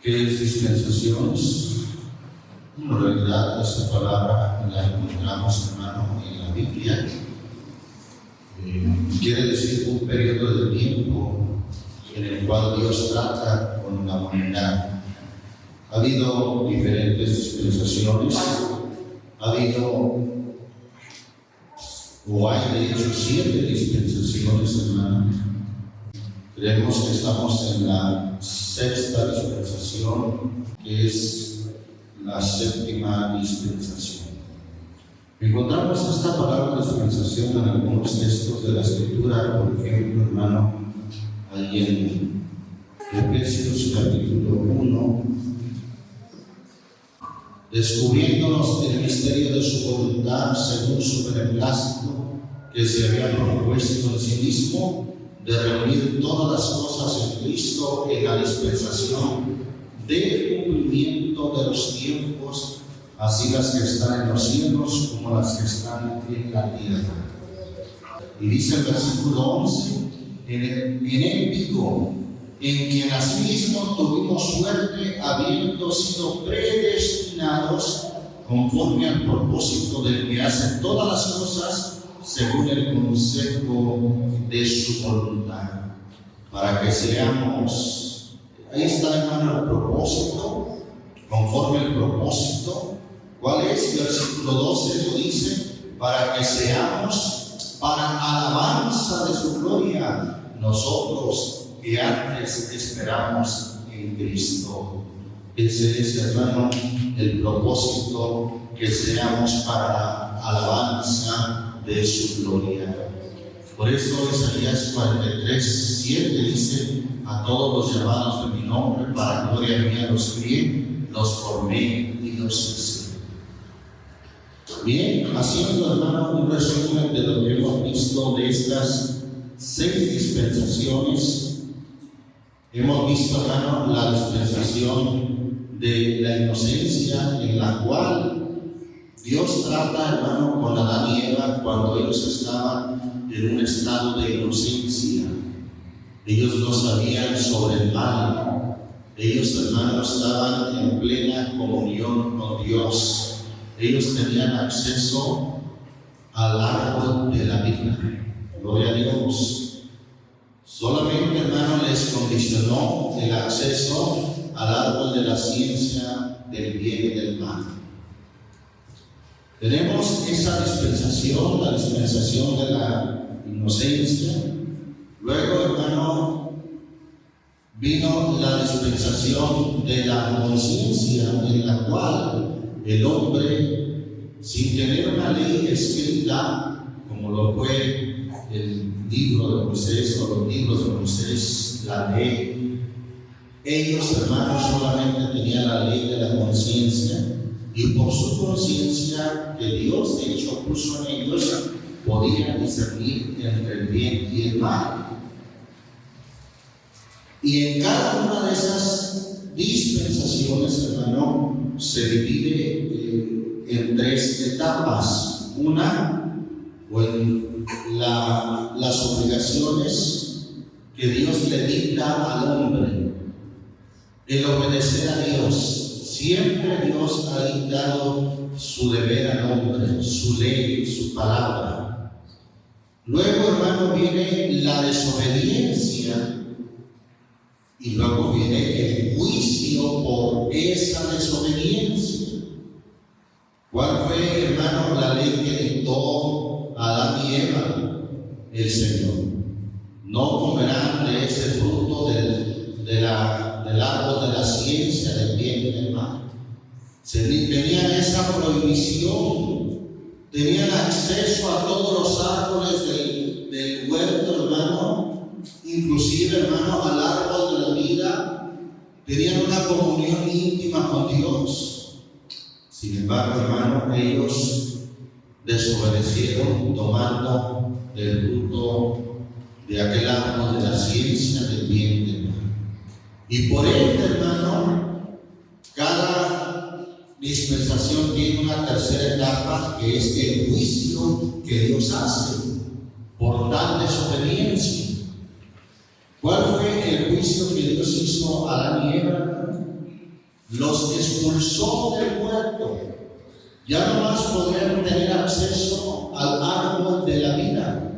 ¿Qué es dispensaciones? En realidad, esta palabra la encontramos, hermano, en la Biblia. Quiere decir un periodo de tiempo en el cual Dios trata con la humanidad. Ha habido diferentes dispensaciones, ha habido, o hay de hecho 7 dispensaciones, hermano. Creemos que estamos en la 6ª dispensación, que es la 7ª dispensación. Encontramos esta palabra dispensación en algunos textos de la Escritura, por ejemplo, hermano, ahí en Efesios capítulo 1, descubriéndonos el misterio de su voluntad según su beneplácito, que se había propuesto en sí mismo, de reunir todas las cosas en Cristo en la dispensación del cumplimiento de los tiempos, así las que están en los cielos como las que están en la tierra. Y dice el versículo 11, en él digo, en quien asimismo tuvimos suerte, habiendo sido predestinados conforme al propósito del que hace todas las cosas según el consejo de su voluntad, para que seamos, ahí está, hermano, el propósito, conforme al propósito. ¿Cuál es? Versículo 12 lo dice, para que seamos para alabanza de su gloria, nosotros que antes esperamos en Cristo. Ese es, hermano, el propósito, que seamos para la alabanza de su gloria. Por eso Isaías 43:7 dice, a todos los llamados de mi nombre, para gloria mía los crié, los formé y los hice. Bien, haciendo, hermano, un resumen de lo que hemos visto de estas 6 dispensaciones, hemos visto, hermano, la dispensación de la inocencia, en la cual Dios trata, hermano, con Adán y Eva cuando ellos estaban en un estado de inocencia. Ellos no sabían sobre el mal. Ellos, hermano, estaban en plena comunión con Dios. Ellos tenían acceso al árbol de la vida. Gloria a Dios. Solamente, hermano, les condicionó el acceso al árbol de la ciencia del bien y del mal. Tenemos esa dispensación, la dispensación de la inocencia. Luego, hermano, vino la dispensación de la conciencia, en la cual el hombre, sin tener una ley escrita, como lo fue el libro de Moisés o los libros de Moisés, la ley, ellos, hermanos, solamente tenían la ley de la conciencia. Y por su conciencia, que Dios de hecho puso en ellos, podían discernir entre el bien y el mal. Y en cada una de esas dispensaciones, hermano, se divide en 3 etapas. Una, o en las obligaciones que Dios le dicta al hombre, el obedecer a Dios. Siempre Dios ha dictado su deber al hombre, su ley, su palabra. Luego, hermano, viene la desobediencia y luego viene el juicio por esa desobediencia. ¿Cuál fue, hermano, la ley que dictó Adán y Eva? El Señor. No comerán de ese fruto del árbol de la ciencia del bien y del mal. Tenían esa prohibición, tenían acceso a todos los árboles del huerto, hermano, inclusive, hermano, al árbol de la vida. Tenían una comunión íntima con Dios. Sin embargo, hermano, ellos desobedecieron tomando el fruto de aquel árbol de la ciencia del bien y del mal. Y por ende, hermano, cada dispensación tiene una tercera etapa, que es el juicio que Dios hace por tal desobediencia. ¿Cuál fue el juicio que Dios hizo a Adán y Eva? los expulsó del huerto. Ya no más podrían tener acceso al árbol de la vida.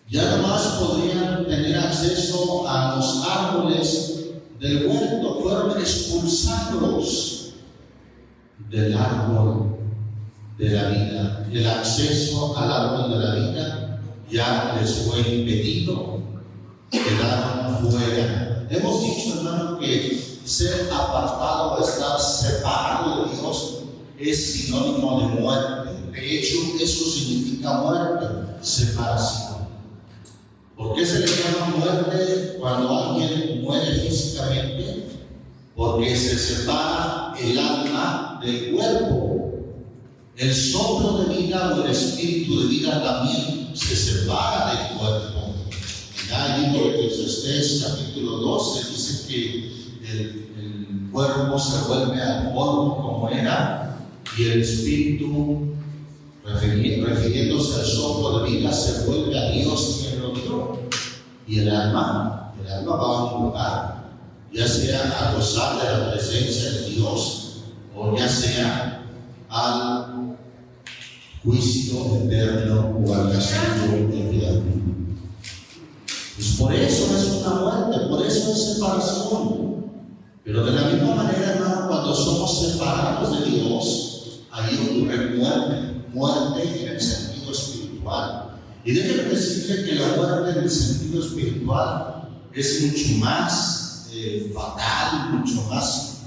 Ya no más podrían tener acceso a los árboles del huerto. Fueron expulsados del árbol de la vida. El acceso al árbol de la vida ya les fue impedido. Quedaron fuera. Hemos dicho, hermano, que ser apartado o estar separado de Dios es sinónimo de muerte. De hecho, eso significa muerte, separación. ¿Por qué se le llama muerte cuando alguien muere físicamente? Porque se separa el alma del cuerpo. El soplo de vida o el espíritu de vida también se separa del cuerpo. Ya el libro de Eclesiastés, capítulo 12, dice que el cuerpo se vuelve al polvo como era, y el espíritu, refiriéndose al soplo de vida, se vuelve a Dios quien lo dio. Y el alma va a un lugar, ya sea a gozar de la presencia de Dios, o ya sea al juicio eterno o al castigo eterno. Pues por eso es una muerte, por eso es separación. Pero de la misma manera, hermano, cuando somos separados de Dios, ahí ocurre muerte en el sentido espiritual. Y déjeme decirle que la muerte en el sentido espiritual es mucho más fatal, mucho más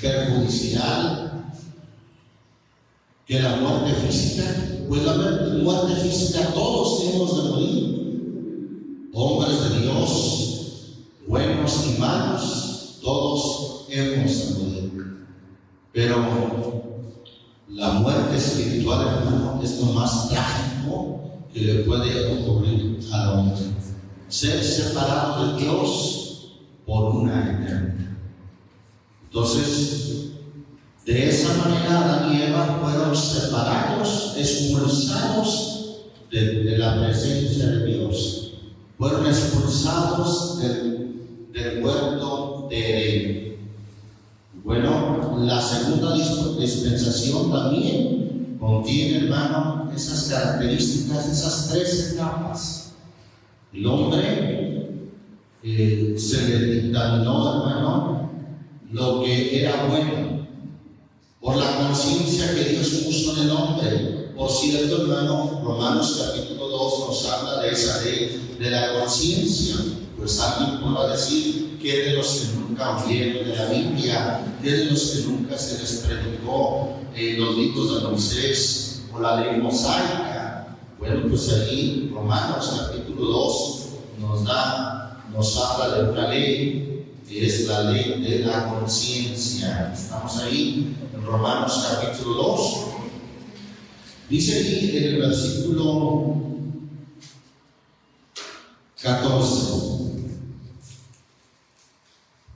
perjudicial que la muerte física. Pues la muerte física todos hemos de morir, hombres de Dios, buenos y malos, todos hemos de morir. Pero la muerte espiritual, hermano, es lo más trágico que le puede ocurrir al hombre. Ser separado de Dios por una eternidad. Entonces, de esa manera Adán y Eva fueron separados, expulsados de la presencia de Dios. Fueron expulsados del huerto de Edén. Bueno, la segunda dispensación también contiene, hermano, esas características, esas tres etapas. El hombre se le dictaminó, hermano, lo que era bueno, por la conciencia que Dios puso en el hombre. Por cierto, hermano, Romanos capítulo 2 nos habla de esa ley de la conciencia. Pues alguien podrá decir que de los que nunca oyeron de la Biblia, que de los que nunca se les predicó los libros de Moisés o la ley mosaica. Bueno, pues allí Romanos capítulo 2 nos habla de una ley, que es la ley de la conciencia. Estamos ahí en Romanos capítulo 2. Dice allí en el versículo 14: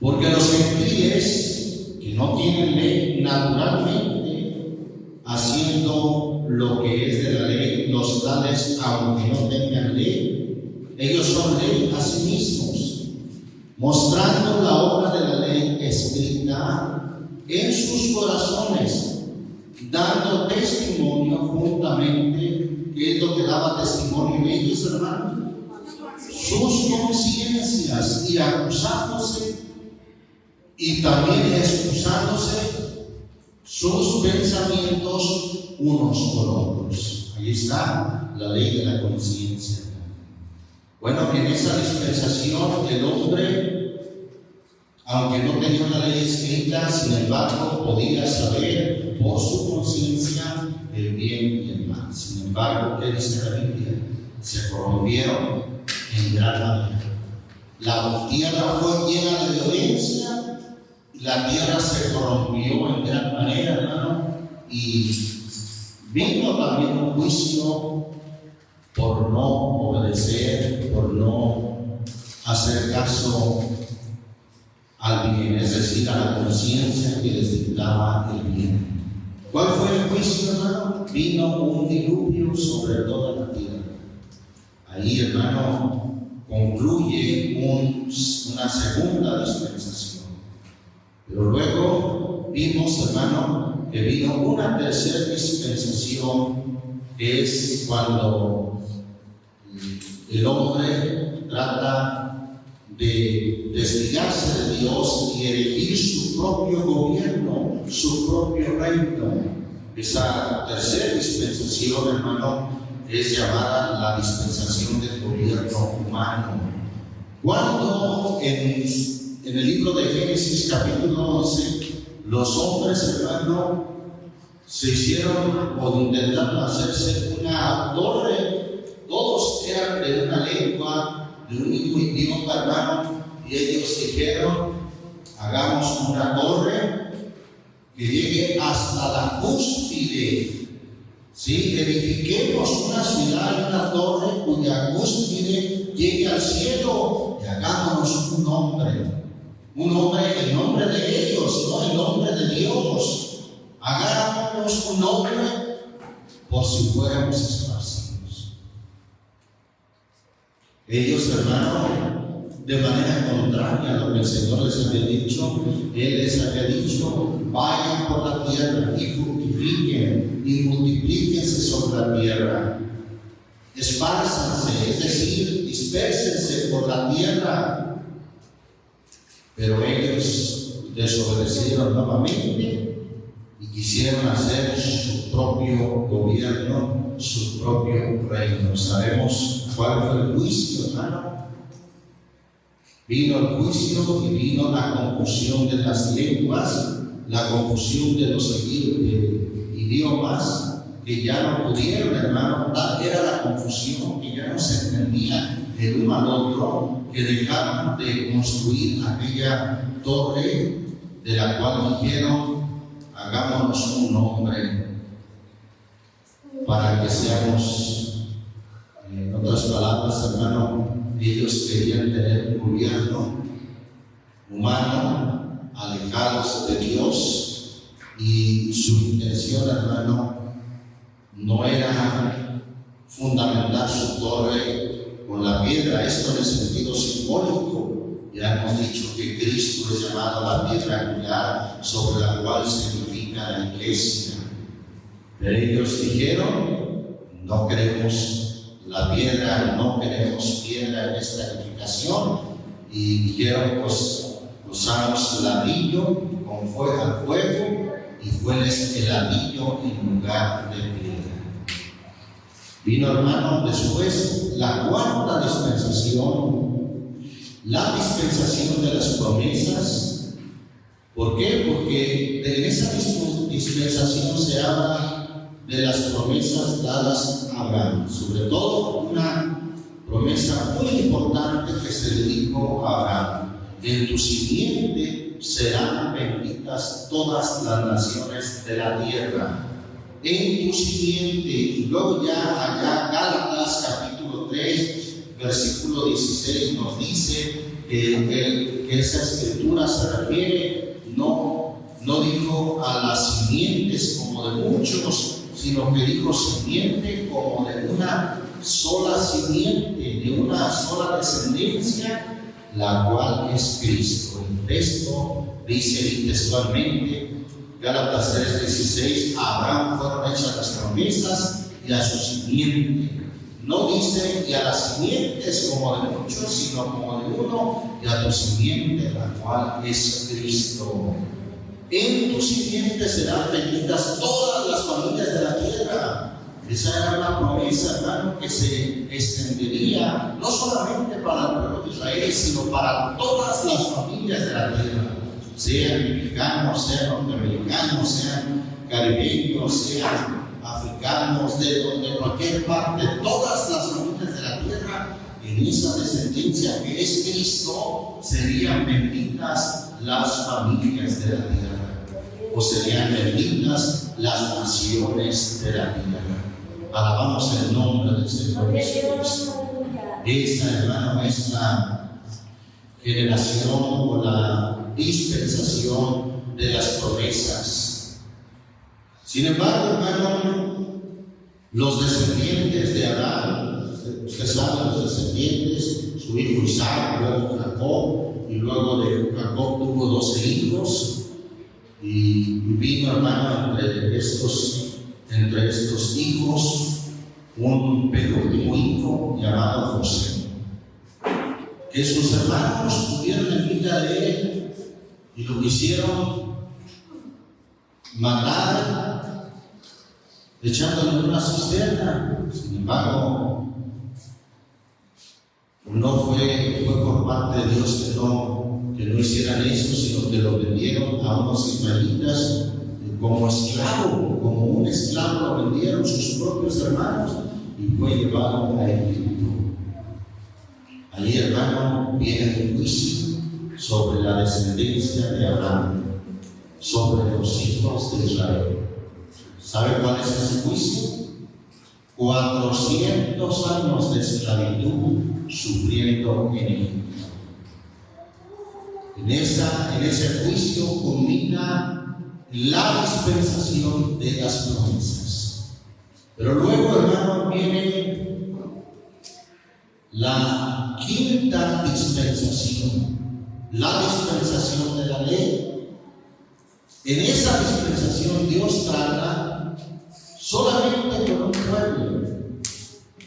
porque los gentiles que no tienen ley, naturalmente, haciendo lo que es de la ley, los tales, aunque no tengan ley, ellos son ley a sí mismos, mostrando la obra de la ley escrita en sus corazones, dando testimonio juntamente. ¿Qué es lo que daba testimonio en ellos, hermano? Sus conciencias, y acusándose, y también excusándose sus pensamientos unos con otros. Ahí está la ley de la conciencia. Bueno, en esa dispensación el hombre, aunque no tenía una ley escrita, sin embargo podía saber por su conciencia el bien y el mal. Sin embargo, ¿qué dice la Biblia? Se corrompieron en gran manera. La tierra fue llena de violencia, la tierra se corrompió en gran manera, hermano, y vino también un juicio por no obedecer, por no hacer caso al bien, es decir, a la conciencia que les dictaba el bien. ¿Cuál fue el juicio, hermano? Vino un diluvio sobre toda la tierra. Ahí, hermano, concluye una segunda dispensación. Pero luego vimos, hermano, que vino una tercera dispensación, que es cuando el hombre trata de desligarse de Dios y erigir su propio gobierno, su propio reino. Esa tercera dispensación, hermano, es llamada la dispensación del gobierno humano. Cuando en el libro de Génesis capítulo 11, los hombres, hermano, se hicieron o intentaron hacerse una torre, todos eran de una lengua, de un mismo idioma, hermano, y ellos dijeron: hagamos una torre que llegue hasta la cúspide, ¿sí? Edifiquemos una ciudad y una torre cuya cúspide llegue al cielo y hagámonos un nombre, el nombre de ellos, no el nombre de Dios. Hagámonos un nombre por si fuéramos esparcidos. Ellos, hermano, de manera contraria a lo que el Señor les había dicho, Él les había dicho: vayan por la tierra y fructifiquen y multiplíquense sobre la tierra. Espárzanse, es decir, dispérsense por la tierra. Pero ellos desobedecieron nuevamente y quisieron hacer su propio gobierno, su propio reino. ¿Sabemos cuál fue el juicio, hermano? Vino el juicio y vino la confusión de las lenguas, la confusión de los idiomas, que ya no pudieron, hermano. Tal era la confusión que ya no se entendía el uno al otro, que dejaron de construir aquella torre de la cual dijeron: hagámonos un nombre para que seamos, en otras palabras, hermano, ellos querían tener un gobierno humano, alejados de Dios, y su intención, hermano, no era fundamentar su torre con la piedra, esto en el sentido simbólico. Ya hemos dicho que Cristo es llamado la piedra angular sobre la cual se edifica la iglesia. Pero ellos dijeron: no queremos la piedra, no queremos piedra en esta edificación. Y dijeron: pues usamos ladrillo con fuego al fuego, y fue el ladrillo en lugar de piedra. Vino, hermano, después la cuarta dispensación, la dispensación de las promesas. ¿Por qué? Porque en esa dispensación se habla de las promesas dadas a Abraham, sobre todo una promesa muy importante que se le dijo a Abraham: en tu simiente serán benditas todas las naciones de la tierra. En tu simiente. Y luego ya allá Gálatas capítulo 3 versículo 16 nos dice que esa escritura se refiere, no dijo a las simientes como de muchos, sino que dijo simiente como de una sola simiente, de una sola descendencia, la cual es Cristo. El texto dice textualmente, Gálatas 3:16: a Abraham fueron hechas las promesas y a su simiente. No dice y a las simientes como de muchos, sino como de uno, y a tu simiente, la cual es Cristo. En tu simiente serán benditas todas las familias de la tierra. Esa era una promesa, hermano, que se extendería no solamente para el pueblo de Israel, sino para todas las familias de la tierra, sean mexicanos, sean norteamericanos, sean caribeños, sean africanos, de cualquier parte, todas las familias de la tierra. En esa descendencia que es Cristo serían benditas las familias de la tierra, o serían benditas las naciones de la tierra. Alabamos el nombre del Señor Jesucristo. Esa, hermano, es la generación o la dispensación de las promesas. Sin embargo, hermano, los descendientes de Adán, usted sabe, los descendientes, su hijo Isaac, luego Jacob, y luego de Jacob tuvo 12 hijos, y vino, hermano, entre estos hijos un penúltimo hijo llamado José, que sus hermanos tuvieron envidia de él y lo quisieron matar echándole en una cisterna. Sin embargo, no fue por parte de Dios que no hicieran eso, sino que lo vendieron a unos ismaelitas como esclavo, como un esclavo lo vendieron sus propios hermanos y fue llevado a Egipto. Allí, hermano, viene el juicio sobre la descendencia de Abraham, sobre los hijos de Israel. ¿Sabe cuál es ese juicio? 400 años de esclavitud sufriendo en Egipto. En ese juicio culmina la dispensación de las promesas. Pero luego, hermano, viene la quinta dispensación, la dispensación de la ley. En esa dispensación Dios trata solamente con un pueblo,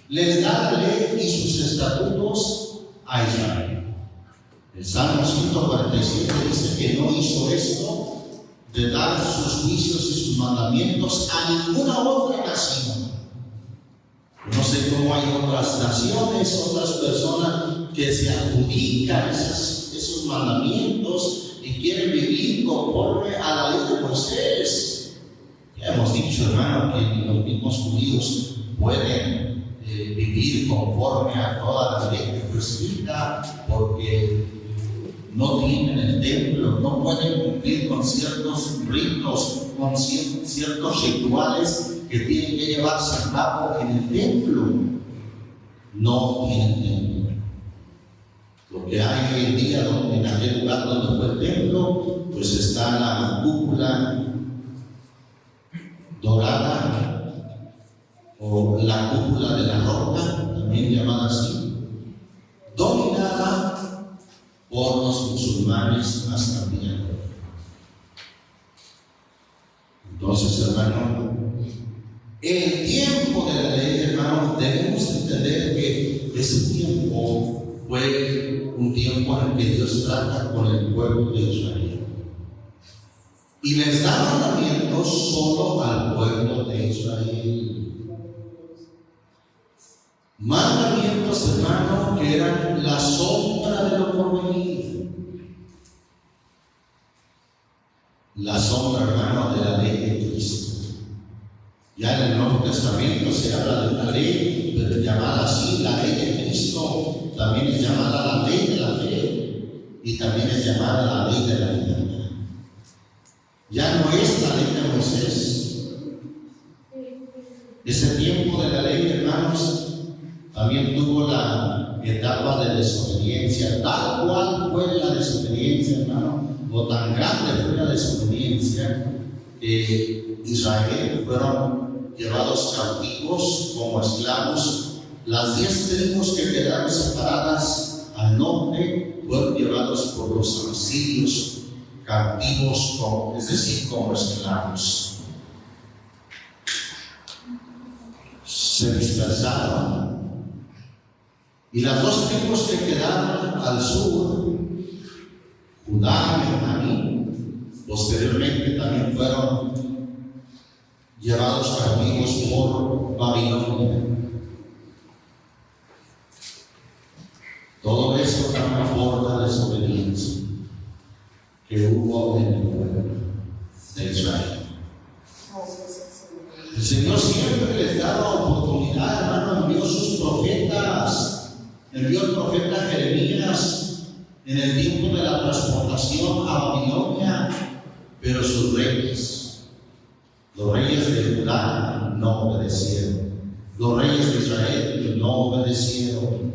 les da la ley y sus estatutos a Israel. El Salmo 147 dice que no hizo esto de dar sus juicios y sus mandamientos a ninguna otra nación. No sé cómo hay otras naciones, otras personas que se adjudican esos mandamientos y quieren vivir conforme a la ley de Moisés. Ya hemos dicho, hermano, que los mismos judíos pueden vivir conforme a toda la ley prescrita porque no tienen el templo, no pueden cumplir con ciertos ritos, con ciertos rituales que tienen que llevarse a cabo en el templo. No tienen templo. Lo que hay hoy en día, en aquel lugar donde fue el templo, pues está la cúpula dorada o la cúpula de la roca, también llamada así, dominada por los musulmanes hasta el día de hoy. Entonces, hermano, el tiempo de la ley, hermano, debemos entender que ese tiempo fue un tiempo en el que Dios trata con el pueblo de Israel y les da mandamientos solo al pueblo de Israel. Mandamientos, hermano, que eran la sombra de lo porvenir. La sombra, hermano, de la ley de Cristo. Ya en el Nuevo Testamento se habla de una ley, pero llamada así, la ley de Cristo, también es llamada la ley de la fe y también es llamada la ley de la vida. Ya no es la ley de Moisés. Ese tiempo de la ley, hermanos, también tuvo la etapa de desobediencia, tal cual fue la desobediencia, hermano, o tan grande fue la desobediencia que Israel fueron llevados cautivos como esclavos. Las 10 tribus que quedaron separadas al norte fueron llevados por los asirios cautivos, es decir, como esclavos. Se dispersaron. Y las 2 tribus que quedaron al sur, Judá y Benjamín, posteriormente también fueron llevados cautivos por Babilonia. Todo eso también por la desobediencia que hubo en el pueblo de Israel. El Señor siempre les daba oportunidad, hermano, envió sus profetas. Envió el profeta Jeremías en el tiempo de la transportación a Babilonia, pero sus reyes, los reyes de Judá, no obedecieron. Los reyes de Israel no obedecieron.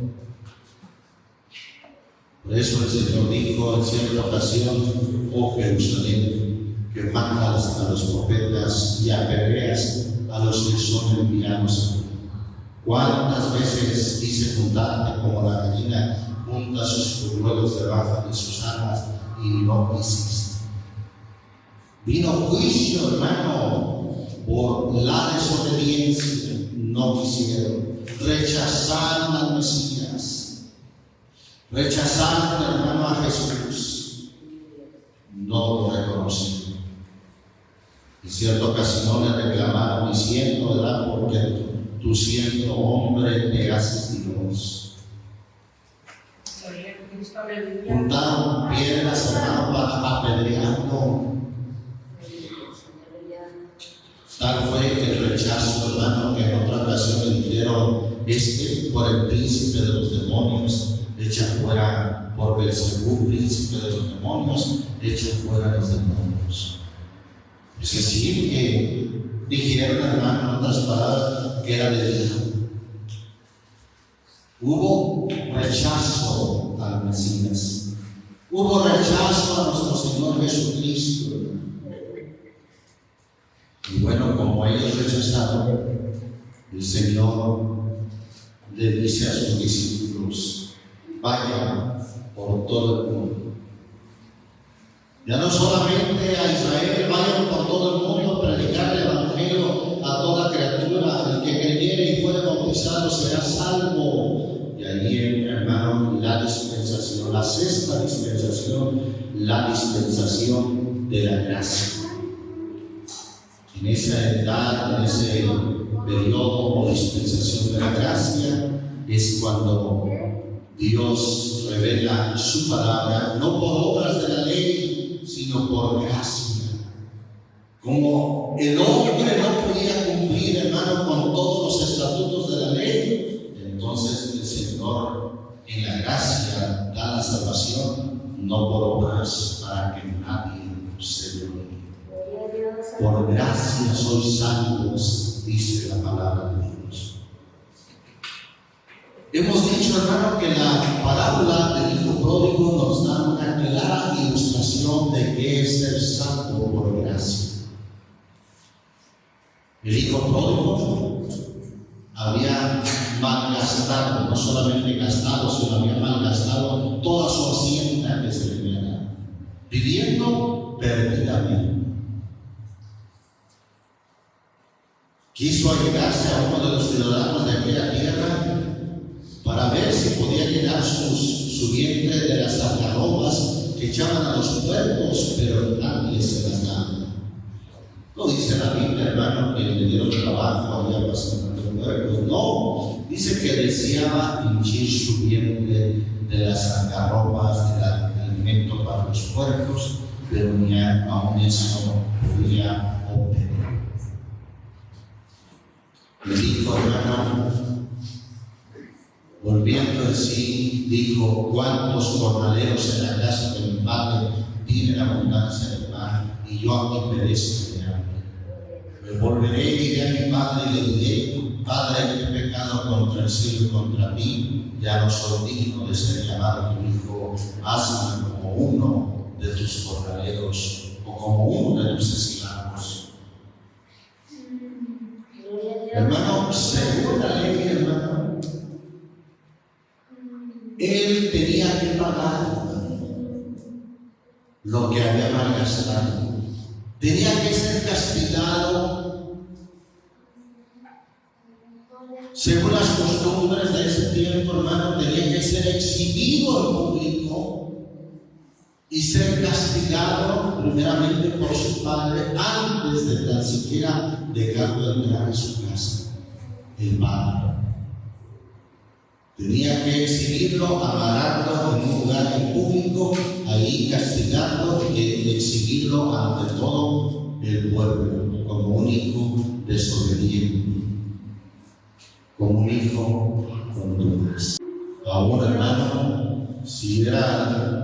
Por eso el Señor dijo en cierta ocasión: oh Jerusalén, que matas a los profetas y apedreas a los que son enviados. ¿Cuántas veces quise juntarte como la gallina junta sus polluelos debajo de sus alas y no quisiste. Vino juicio, hermano, por la desobediencia, no quisieron. Rechazaron al Mesías, rechazaron, hermano, a Jesús, no lo reconocieron. En cierta ocasión le reclamaron diciendo, ¿verdad? Porque tú siendo hombre te haces Dios. Juntaron piedras, hermano, para apedrearlo. Tal fue el rechazo, hermano, que en otra ocasión le dijeron, por el príncipe de los demonios, echa fuera, por Belzebú, príncipe de los demonios, echa fuera los demonios. Es decir, que dijeron, hermano, en otras palabras, que era de Dios. Hubo rechazo al Mesías. Hubo rechazo a nuestro Señor Jesucristo. Y bueno, como ellos rechazaron, el Señor le dice a sus discípulos, vayan por todo el mundo. Ya no solamente a Israel, vayan por todo el mundo a predicar el Evangelio a toda criatura. El que creyere y fuere bautizado será salvo. Y allí entra, hermano, la dispensación, la sexta dispensación, la dispensación de la gracia. En esa edad, en ese periodo o dispensación de la gracia, es cuando Dios revela su palabra, no por obras de la ley, sino por gracia. Como el hombre no podía cumplir, hermano, con todos los estatutos de la ley, entonces el Señor en la gracia da la salvación, no por obras, para que nadie se gloríe. Por gracia sois salvos, dice la palabra de Dios. Hemos dicho, hermano, que la parábola del hijo pródigo nos da una clara ilustración de qué es ser salvo por gracia. El hijo pródigo había malgastado, no solamente gastado, sino había malgastado toda su hacienda que se le había dado, viviendo perdidamente. Quiso allegarse a uno de los ciudadanos de aquella tierra para ver si podía llenar su vientre de las algarrobas que echaban a los puercos, pero nadie se las daba. No dice la Biblia, hermano, que le dieron trabajo, había bastante puercos. No, dice que deseaba hinchir su vientre de las algarrobas, del alimento para los puercos, pero ni aún eso podía obtener. Le dijo, hermano, volviendo en sí, dijo, ¿cuántos jornaleros en la casa de mi padre tienen abundancia de pan y yo aquí perezco de hambre? Me volveré y diré a mi padre y le diré, Padre, he pecado contra el cielo y contra ti, ya no soy digno de ser llamado tu hijo, hazme como uno de tus jornaleros o como uno de tus esclavos. Hermano, según la ley, hermano, él tenía que pagar lo que había malgastado. Tenía que ser castigado según las costumbres de ese tiempo, hermano. Tenía que ser exhibido en público y ser castigado primeramente por su padre antes de tan siquiera dejarlo entrar en su casa. El padre tenía que exhibirlo, amarrarlo en un lugar en público, ahí castigarlo y exhibirlo ante todo el pueblo como un hijo desobediente, como un hijo con dudas. Ahora, hermano, si era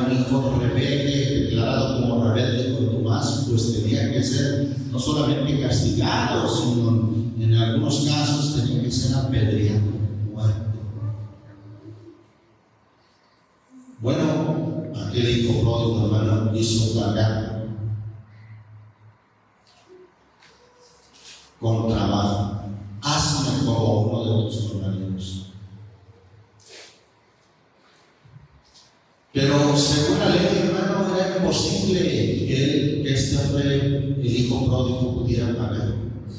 un hijo rebelde, declarado como rebelde con Tomás, pues tenía que ser no solamente castigado, sino en algunos casos tenía que ser apedreado, muerto. Bueno, aquel hijo pródigo, hermano, quiso pagar con trabajo. Hazme como uno de tus jornaleros. Pero según la ley, hermano, era imposible que este hombre, el hijo pródigo, pudiera pagar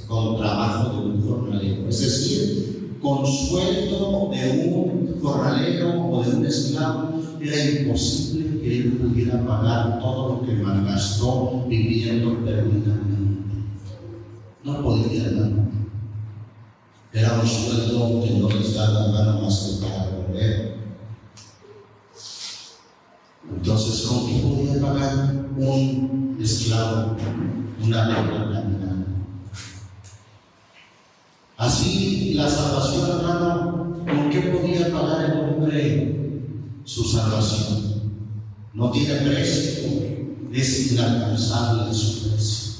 con trabajo de un jornalero. Es decir, con sueldo de un jornalero o de un esclavo, era imposible que él pudiera pagar todo lo que malgastó viviendo perdidamente. No podía, hermano. Era un sueldo que no les daba nada más que para comer. Entonces, ¿con qué podía pagar un esclavo una deuda caminando? Así, la salvación, hermano, ¿con qué podía pagar el hombre su salvación? No tiene precio, es inalcanzable su precio.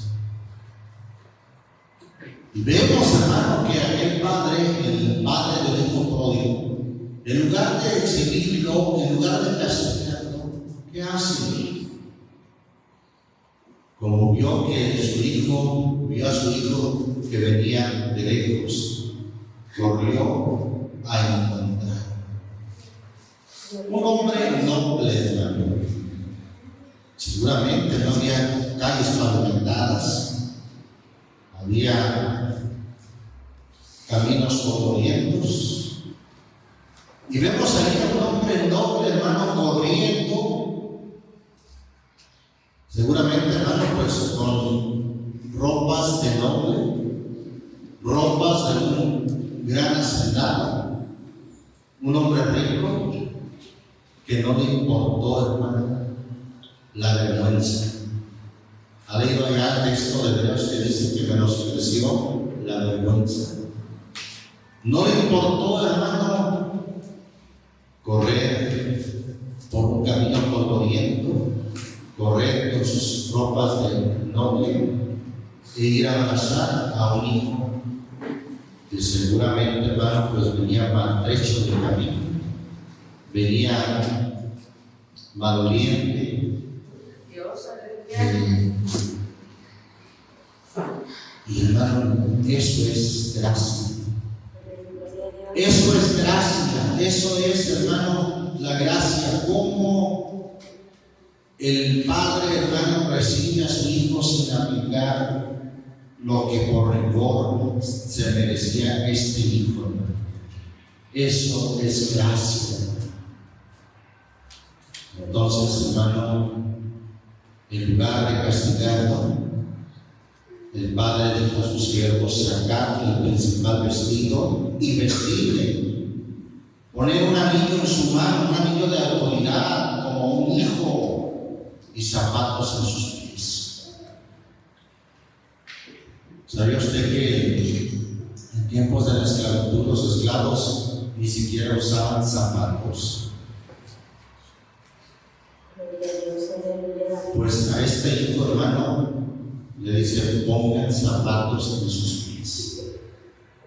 Y vemos, hermano, que aquel padre, el padre del hijo pródigo, en lugar de exhibirlo, en lugar de castigarlo, ¿qué hace? Como vio a su hijo que venía de lejos, corrió a encontrar. Un hombre noble, hermano. Seguramente no había calles pavimentadas, había caminos polvorientos. Y vemos ahí a un hombre noble, hermano, corriendo. Seguramente, hermano, pues con ropas de noble, ropas de un gran hacendado, un hombre rico que no le importó, hermano, la vergüenza. Ha leído allá el texto de Hebreos que dice que menospreció la vergüenza. No le importó, hermano, correr por un camino polvoriento, correr con sus ropas de noble e ir a abrazar a un hijo que seguramente, hermano, pues venía maltrecho del camino, venía maloliente. Y hermano, eso es gracia. Eso es gracia, eso es, hermano, la gracia. Como el padre, hermano, recibe a su hijo sin aplicar lo que por rigor se merecía este hijo, hermano. Eso es gracia. Entonces, hermano, en lugar de castigarlo, el padre dijo a sus siervos: sacad el principal vestido y vestidle. Poner un anillo en su mano, un anillo de autoridad como un hijo, y zapatos en sus pies. ¿Sabía usted que en tiempos de la esclavitud los esclavos ni siquiera usaban zapatos? Pues a este hijo, hermano, le dice: pongan zapatos en sus pies.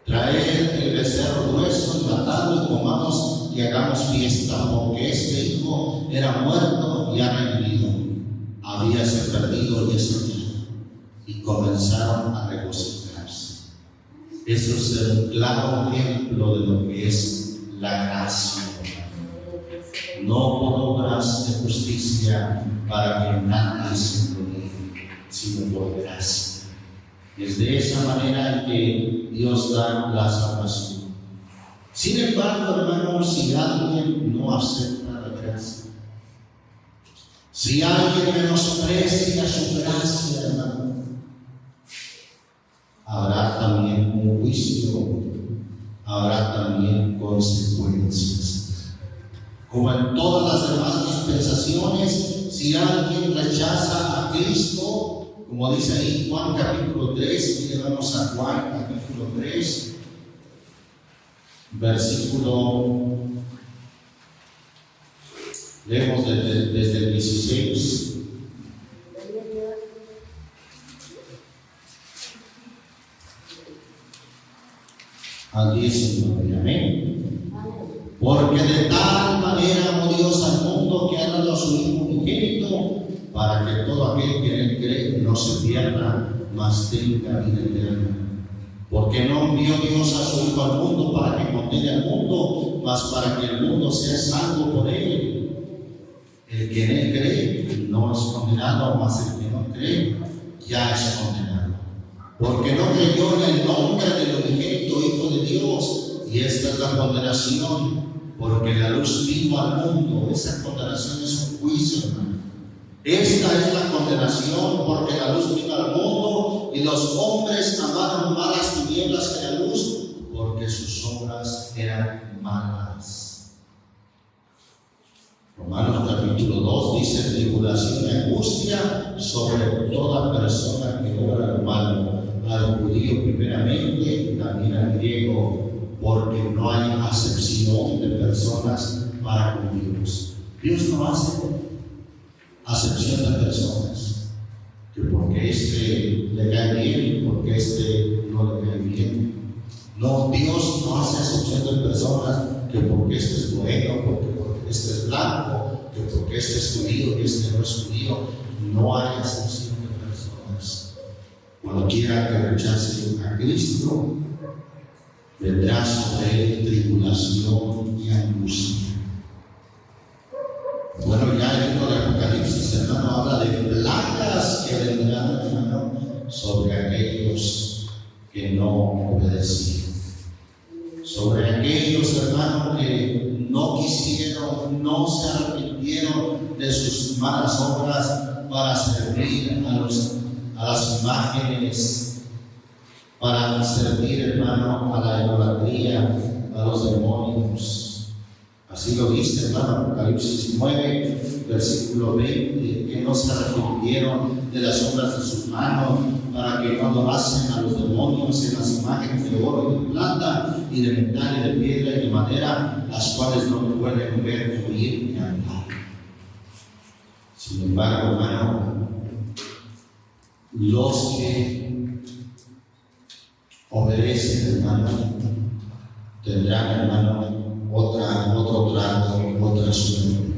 Traed el becerro grueso, matadlo y comamos y hagamos fiesta, porque este hijo era muerto y ha revivido, habíase perdido y es hallado. Y comenzaron a regocijarse. Eso es un claro ejemplo de lo que es la gracia. No por obras de justicia para que nadie se gloríe, sino por gracia. Es de esa manera en que Dios da la salvación. Sin embargo, hermanos, si alguien no acepta la gracia, si alguien menosprecia su gracia, hermano, habrá también un juicio, habrá también consecuencias. Como en todas las demás dispensaciones, si alguien rechaza a Cristo, como dice ahí Juan capítulo 3, y vamos a Juan capítulo 3, versículo, leemos desde el 16. Al 19, amén. Porque de tal manera amó Dios al mundo que ha dado a su Hijo unigénito, para que todo aquel que en él cree no se pierda, mas tenga vida eterna. Porque no envió Dios a su Hijo al mundo para que condene al mundo, mas para que el mundo sea salvo por él. El que en él cree no es condenado, mas el que no cree ya es condenado. Porque no creyó en el nombre del unigénito Hijo de Dios, y esta es la condenación, porque la luz vino al mundo. Esa condenación es un juicio, hermano. Esta es la condenación, porque la luz vino al mundo y los hombres amaron más las tinieblas que la luz, porque sus obras eran malas. Romanos capítulo 2 dice: tribulación y angustia sobre toda persona que obra lo malo, al judío primeramente y también al griego, porque no hay acepción de personas para con Dios. Dios no hace acepción de personas, que porque este le cae bien y porque este no le cae bien. No, Dios no hace acepción de personas, que porque este es bueno, porque este es blanco, que porque este es judío y este no es judío. No hay acepción de personas. Cualquiera que rechace a Cristo, vendrá sobre él tribulación y angustia. Bueno, ya el libro de Apocalipsis, hermano, habla de plagas que vendrán, hermano, sobre aquellos que no obedecieron. Sobre aquellos, hermano, que no quisieron, no se arrepintieron de sus malas obras para servir a las imágenes, para servir, hermano, a la idolatría, a los demonios. Así lo dice, hermano, Apocalipsis 9, versículo 20, que no se arrepintieron de las obras de sus manos, para que no adorasen a los demonios en las imágenes de oro y de plata, y de metal y de piedra y de madera, las cuales no pueden ver, oír ni hablar. Sin embargo, hermano, los que obedecen, hermano, tendrán, hermano, otro trato, otra suerte.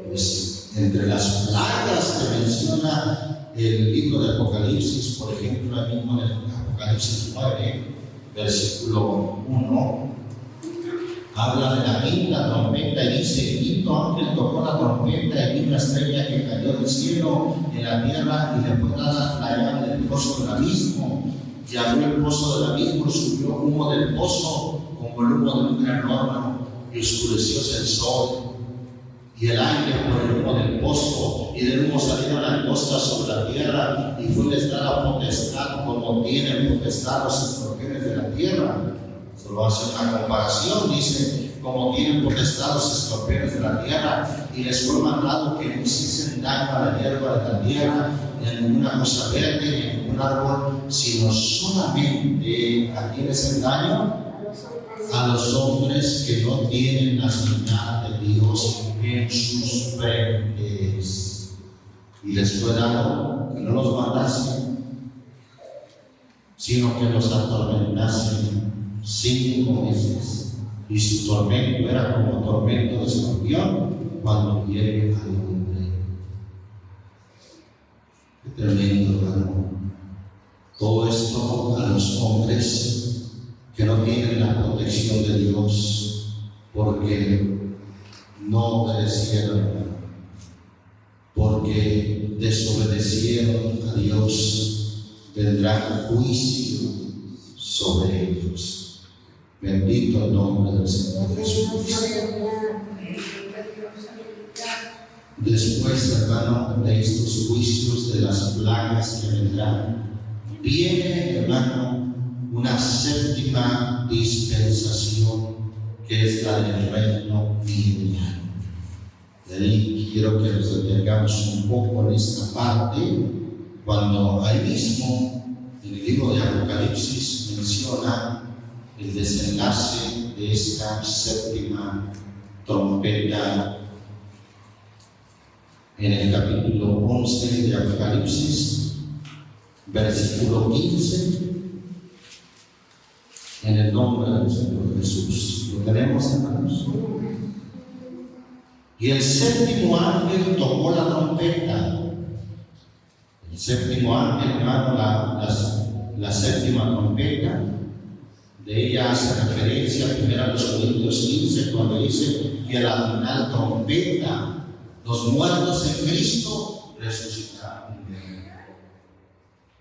Pues, entre las plagas que menciona el libro de Apocalipsis, por ejemplo, ahí mismo en el Apocalipsis 9, versículo 1, habla de la quinta trompeta y dice: el quinto ángel tocó la trompeta y vi una estrella que cayó del cielo en la tierra, y le fue dada la llave del pozo del abismo, y abrió el pozo del abismo y subió humo del pozo como el humo de un gran horno, y oscurecióse el sol y el aire por el humo del pozo, y del humo salieron langostas sobre la tierra, y fueles dada potestad como tienen potestad los escorpiones de la tierra. Solo hace una comparación, dice: como tienen potestad los escorpiones de la tierra, y les fue mandado que no hiciesen daño a la hierba de la tierra, ni a ninguna cosa verde, ni a ningún árbol, sino solamente ¿a quién es el daño? A los hombres que no tienen la señal de Dios en sus frentes. Y les fue dado que no los matasen, sino que los atormentasen 5 meses. Y su tormento era como tormento de escorpión cuando hiere al hombre. Qué tremendo, hermano. Todo esto a los hombres que no tienen la protección de Dios, porque no obedecieron, porque desobedecieron a Dios, vendrá juicio sobre ellos. Bendito el nombre del Señor Jesucristo. Después, hermano, de estos juicios, de las plagas que vendrán, viene, hermano, una séptima dispensación, que es la del reino milenial. De ahí quiero que nos detengamos un poco en esta parte, cuando ahí mismo en el libro de Apocalipsis menciona el desenlace de esta séptima trompeta. En el capítulo 11 de Apocalipsis, versículo 15, en el nombre del Señor Jesús. ¿Lo tenemos, hermanos? Y el séptimo ángel tocó la trompeta. El séptimo ángel, hermano, la séptima trompeta, de ella hace referencia primero a los Corintios 15, cuando dice que la final trompeta Los muertos en Cristo resucitarán.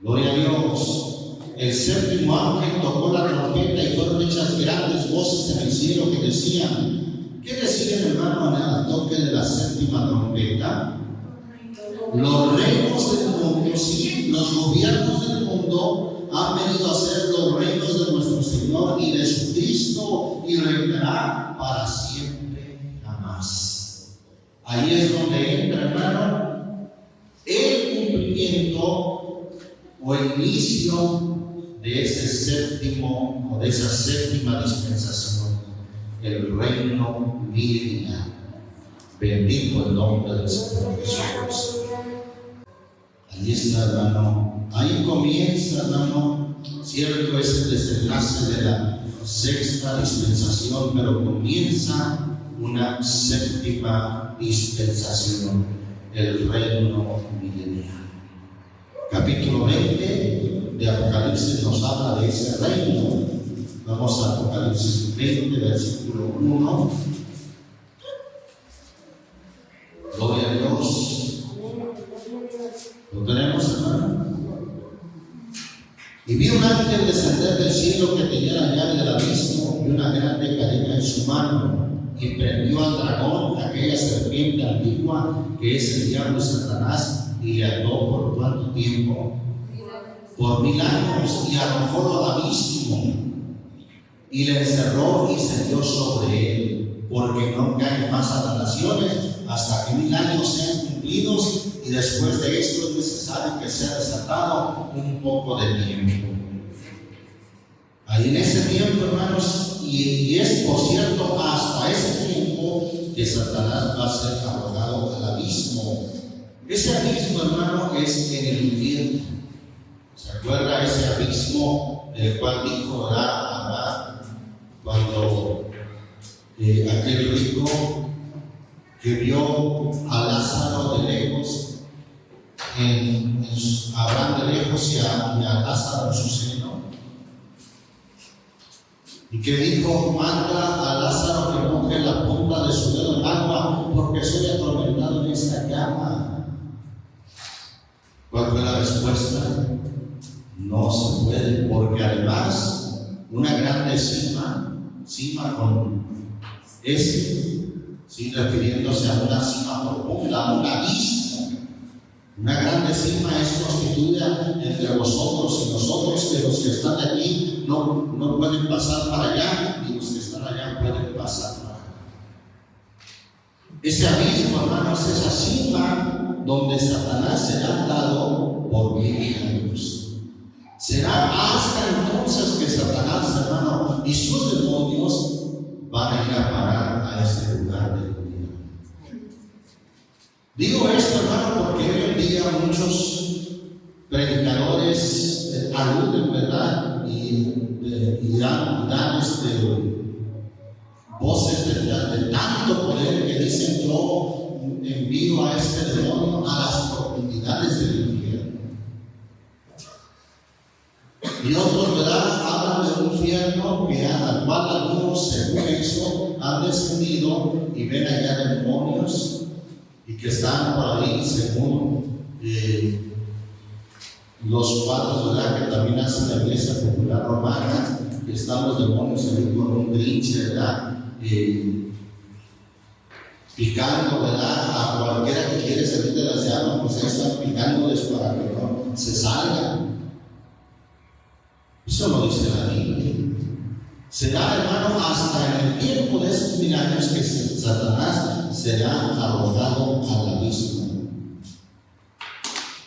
Gloria a Dios. El séptimo ángel tocó la trompeta y fueron hechas grandes voces en el cielo que decían, ¿qué decían, hermano, al toque de la séptima trompeta? Los reinos del mundo, sí, los gobiernos del mundo han venido a ser los reinos de nuestro Señor y de su Cristo, y reinará para siempre jamás. Ahí es donde entra, hermano, el cumplimiento o el inicio de ese séptimo o de esa séptima dispensación, el reino milenial. Bendito el nombre del Señor Jesús. Ahí está, hermano. Ahí comienza, hermano. Cierto es el desenlace de la sexta dispensación, pero comienza una séptima dispensación, el reino milenial. Capítulo 20 de Apocalipsis nos habla de ese reino. Vamos a Apocalipsis 20, versículo 1. Gloria a Dios. ¿Lo tenemos, hermano? Y vi un ángel descender del cielo que tenía la llave del abismo y una grande cadena en su mano, y prendió al dragón, aquella serpiente antigua que es el diablo y Satanás, y le ató por cuánto tiempo, por 1000 años, y arrojólo al abismo, y le encerró y se dio sobre él, porque no caen más a las naciones hasta que 1000 años sean cumplidos, y después de esto es necesario que sea desatado un poco de tiempo. Ahí en ese tiempo, hermanos, y es por cierto hasta ese tiempo que Satanás va a ser arrojado al abismo. Ese abismo, hermano, es en el infierno. ¿Se acuerda ese abismo del cual dijo Abraham cuando aquel rico que vio a Lázaro de lejos, Abraham de lejos y a Lázaro en su seno, y que dijo, manda a Lázaro que moje la punta de su dedo en agua, porque soy atormentado en esta llama? ¿Cuál fue la respuesta? No se puede, porque además una grande cima con ese, sí, refiriéndose a una cima profunda, a un abismo. Una grande cima es constituida entre vosotros y nosotros, que los que están aquí no pueden pasar para allá, y los que están allá pueden pasar para acá. Ese abismo, hermanos, esa cima donde Satanás será atado por 1000 años. Será hasta entonces que Satanás, hermano, y sus demonios van a ir a parar a ese lugar de vida. Digo esto, hermano, porque hoy en día muchos predicadores aluden, ¿verdad? Y dan voces de tanto poder que dicen, yo envío a este demonio a las profundidades del infierno. Y otros, ¿verdad?, hablan de un infierno al cual algunos, según eso, han descendido y ven allá demonios y que están por ahí, según los cuadros, ¿verdad?, que también hace la Iglesia Popular Romana, que están los demonios ahí con un grinche, ¿verdad?, picando, ¿verdad?, a cualquiera que quiere salir de las llamas, pues ahí están picándoles para que no se salgan. Eso lo dice la Biblia. Será, hermano, hasta en el tiempo de esos 1000 años que Satanás será arrojado al abismo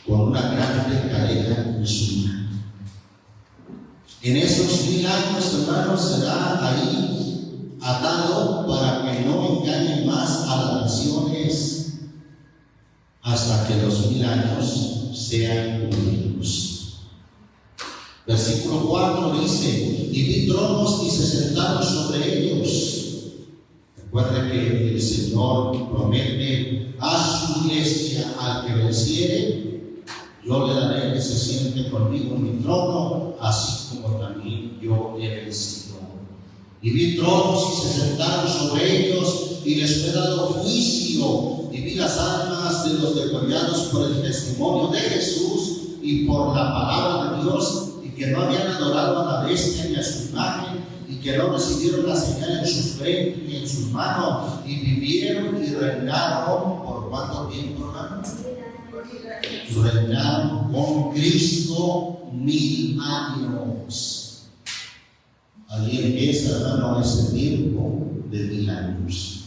con una grande cadena en su mano. En esos 1000 años, hermanos, será ahí atado para que no engañen más a las naciones hasta que los 1000 años sean cumplidos. Versículo 4 dice, y vi tronos y se sentaron sobre ellos. Recuerda que el Señor promete a su iglesia, al que venciere, yo le daré que se siente conmigo en mi trono, así como también yo he vencido. Y vi tronos y se sentaron sobre ellos, y les fue dado juicio, y vi las almas de los degollados por el testimonio de Jesús y por la palabra de Dios, y que no habían adorado a la bestia ni a su imagen, y que no recibieron la señal en su frente ni en sus manos, y vivieron y reinaron por cuánto tiempo, hermano. Reinaron con Cristo 1000 años. Allí empieza, hermano, ese tiempo de 1000 años.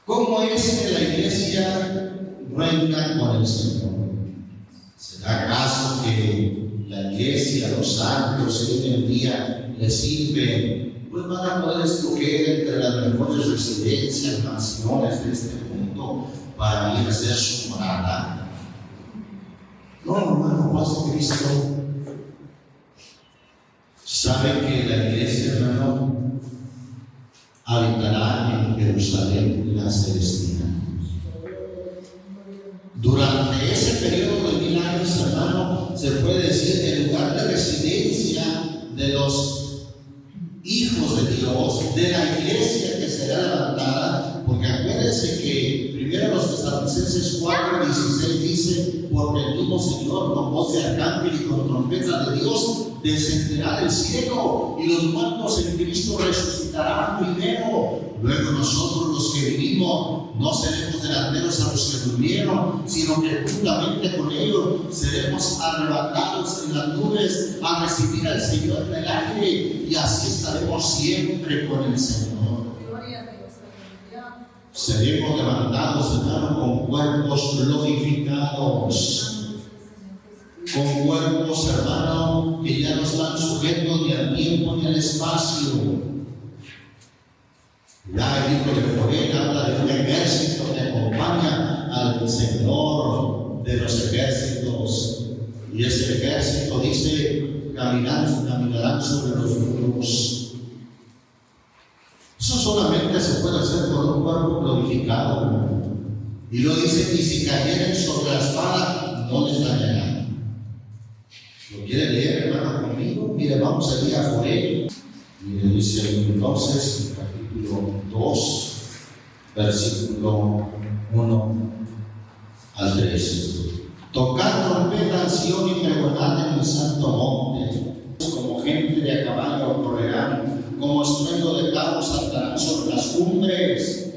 ¿Cómo es que la iglesia reina con el Señor? ¿Será acaso que la iglesia, los santos, hoy en día les sirven? Pues van a poder escoger entre las mejores residencias, mansiones de este mundo para ir a hacer su morada. No, hermano, paz de Cristo. ¿Sabe que la iglesia, hermano, habitará en Jerusalén la celestial? Durante ese periodo de 1000 años, hermano, se puede decir el lugar de residencia de los hijos de Dios, de la iglesia que será levantada, porque acuérdense que primero los Tesalonicenses 4:16 dice: porque el mismo Señor con voz de arcángel y con trompeta de Dios descenderá del cielo, y los muertos en Cristo resucitarán primero. Luego nosotros, los que vivimos, no seremos delanteros a los que durmieron, sino que juntamente con ellos seremos arrebatados en las nubes a recibir al Señor en el aire, y así estaremos siempre con el Señor. Seremos levantados, hermano, con cuerpos glorificados, con cuerpos, hermano, que ya no están sujetos ni al tiempo ni al espacio. Ya el libro de Joel habla de un ejército que acompaña al Señor de los ejércitos, y ese ejército dice: caminarán sobre los muros. Eso solamente se puede hacer con un cuerpo glorificado, hermano. Y lo dice: y si cayeren sobre la espada, no les dañará. ¿Lo quiere leer, hermano, conmigo? Mire, vamos allí a Joel. Mire, dice entonces, capítulo 2, versículo 1 al 3. Tocad trompeta en Sión y pregonad en el santo monte. Como gente de a caballo correrán, como estruendo de carros saltarán sobre las cumbres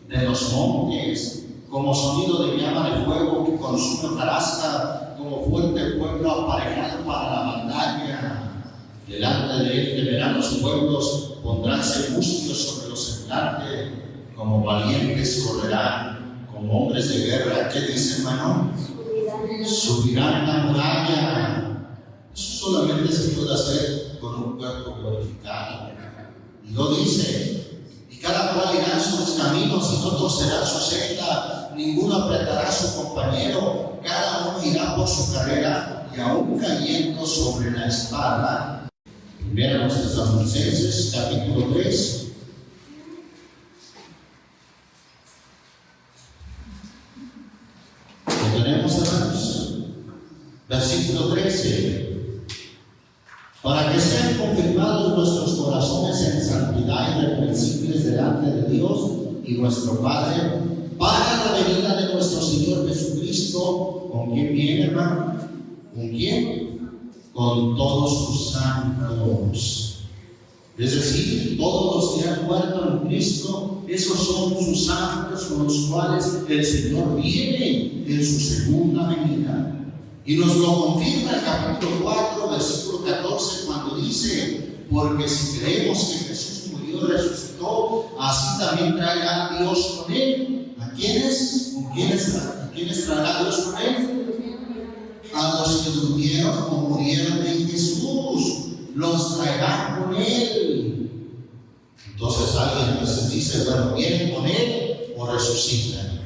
de los montes, como sonido de llama de fuego que consume hojarasca, como fuerte pueblo aparejado para la batalla. Delante de él temerán los pueblos, pondránse mustios sobre los semblantes, como valientes correrán, como hombres de guerra. ¿Qué dice, hermano? Subirán la muralla. Eso solamente se puede hacer con un cuerpo glorificado. Y lo dice: y cada cual irá en sus caminos, y no torcerá su senda, ninguno apretará a su compañero, cada uno irá por su carrera, y aún cayendo sobre la espada. Primero los Tesalonicenses, capítulo 3. Lo tenemos, hermanos. Versículo 13. Para que sean confirmados nuestros corazones en santidad irreprensibles delante de Dios y nuestro Padre, para la venida de nuestro Señor Jesucristo. ¿Con quién viene, hermano? ¿Con quién? Con todos sus santos. Es decir, todos los que han muerto en Cristo, esos son sus santos con los cuales el Señor viene en su segunda venida. Y nos lo confirma el capítulo 4, versículo 14, cuando dice: porque si creemos que Jesús murió y resucitó, así también traerá Dios con él. ¿A quiénes? ¿Con quiénes traerá Dios con él? A los que durmieron o murieron en Jesús, los traerá con él. Entonces alguien a veces dice: bueno, ¿vienen con él o resucitan?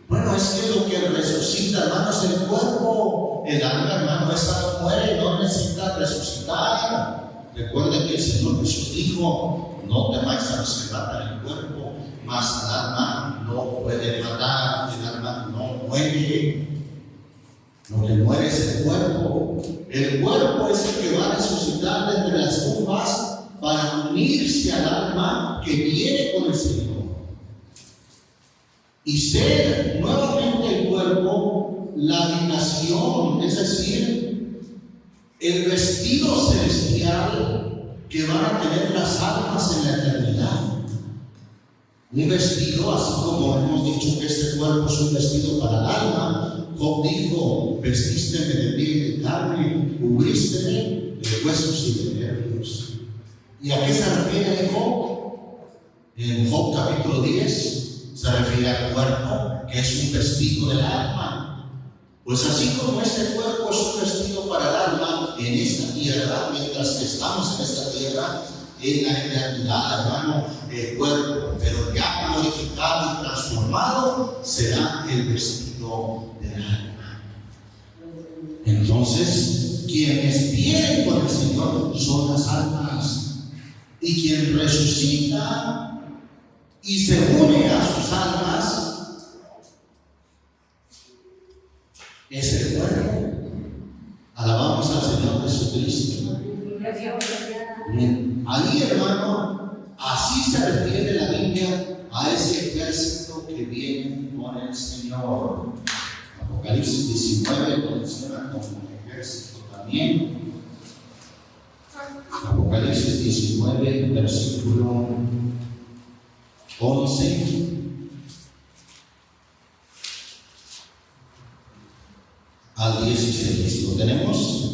Bueno, es que lo que resucita, hermano, es el cuerpo. El alma, hermano, esa muere, no necesita resucitar. Recuerden que el Señor Jesús dijo: no temáis a los que matan el cuerpo, mas el alma no puede matar, el alma no muere. Lo que muere es el cuerpo. El cuerpo es el que va a resucitar de entre las tumbas para unirse al alma que viene con el Señor. y ser nuevamente el cuerpo, la habitación, es decir, el vestido celestial que van a tener las almas en la eternidad. Un vestido, así como hemos dicho que este cuerpo es un vestido para el alma. Job dijo: vestísteme de piel y de carne, cubrísteme de huesos y de nervios. ¿Y a qué se refiere Job? En Job capítulo 10 se refiere al cuerpo, que es un vestido del alma. Pues así como este cuerpo es un vestido para el alma en esta tierra, mientras que estamos en esta tierra, en la eternidad, hermano, el cuerpo, pero ya glorificado y transformado, será el vestido del alma. Entonces, quienes vienen con el Señor son las almas, y quien resucita y se une a sus almas es el cuerpo. Alabamos al Señor Jesucristo. Ahí, hermano, así se refiere la Biblia a ese ejército que viene con el Señor. Apocalipsis 19 lo menciona como ejército también. Apocalipsis 19, versículo 11 al 16. ¿Lo tenemos?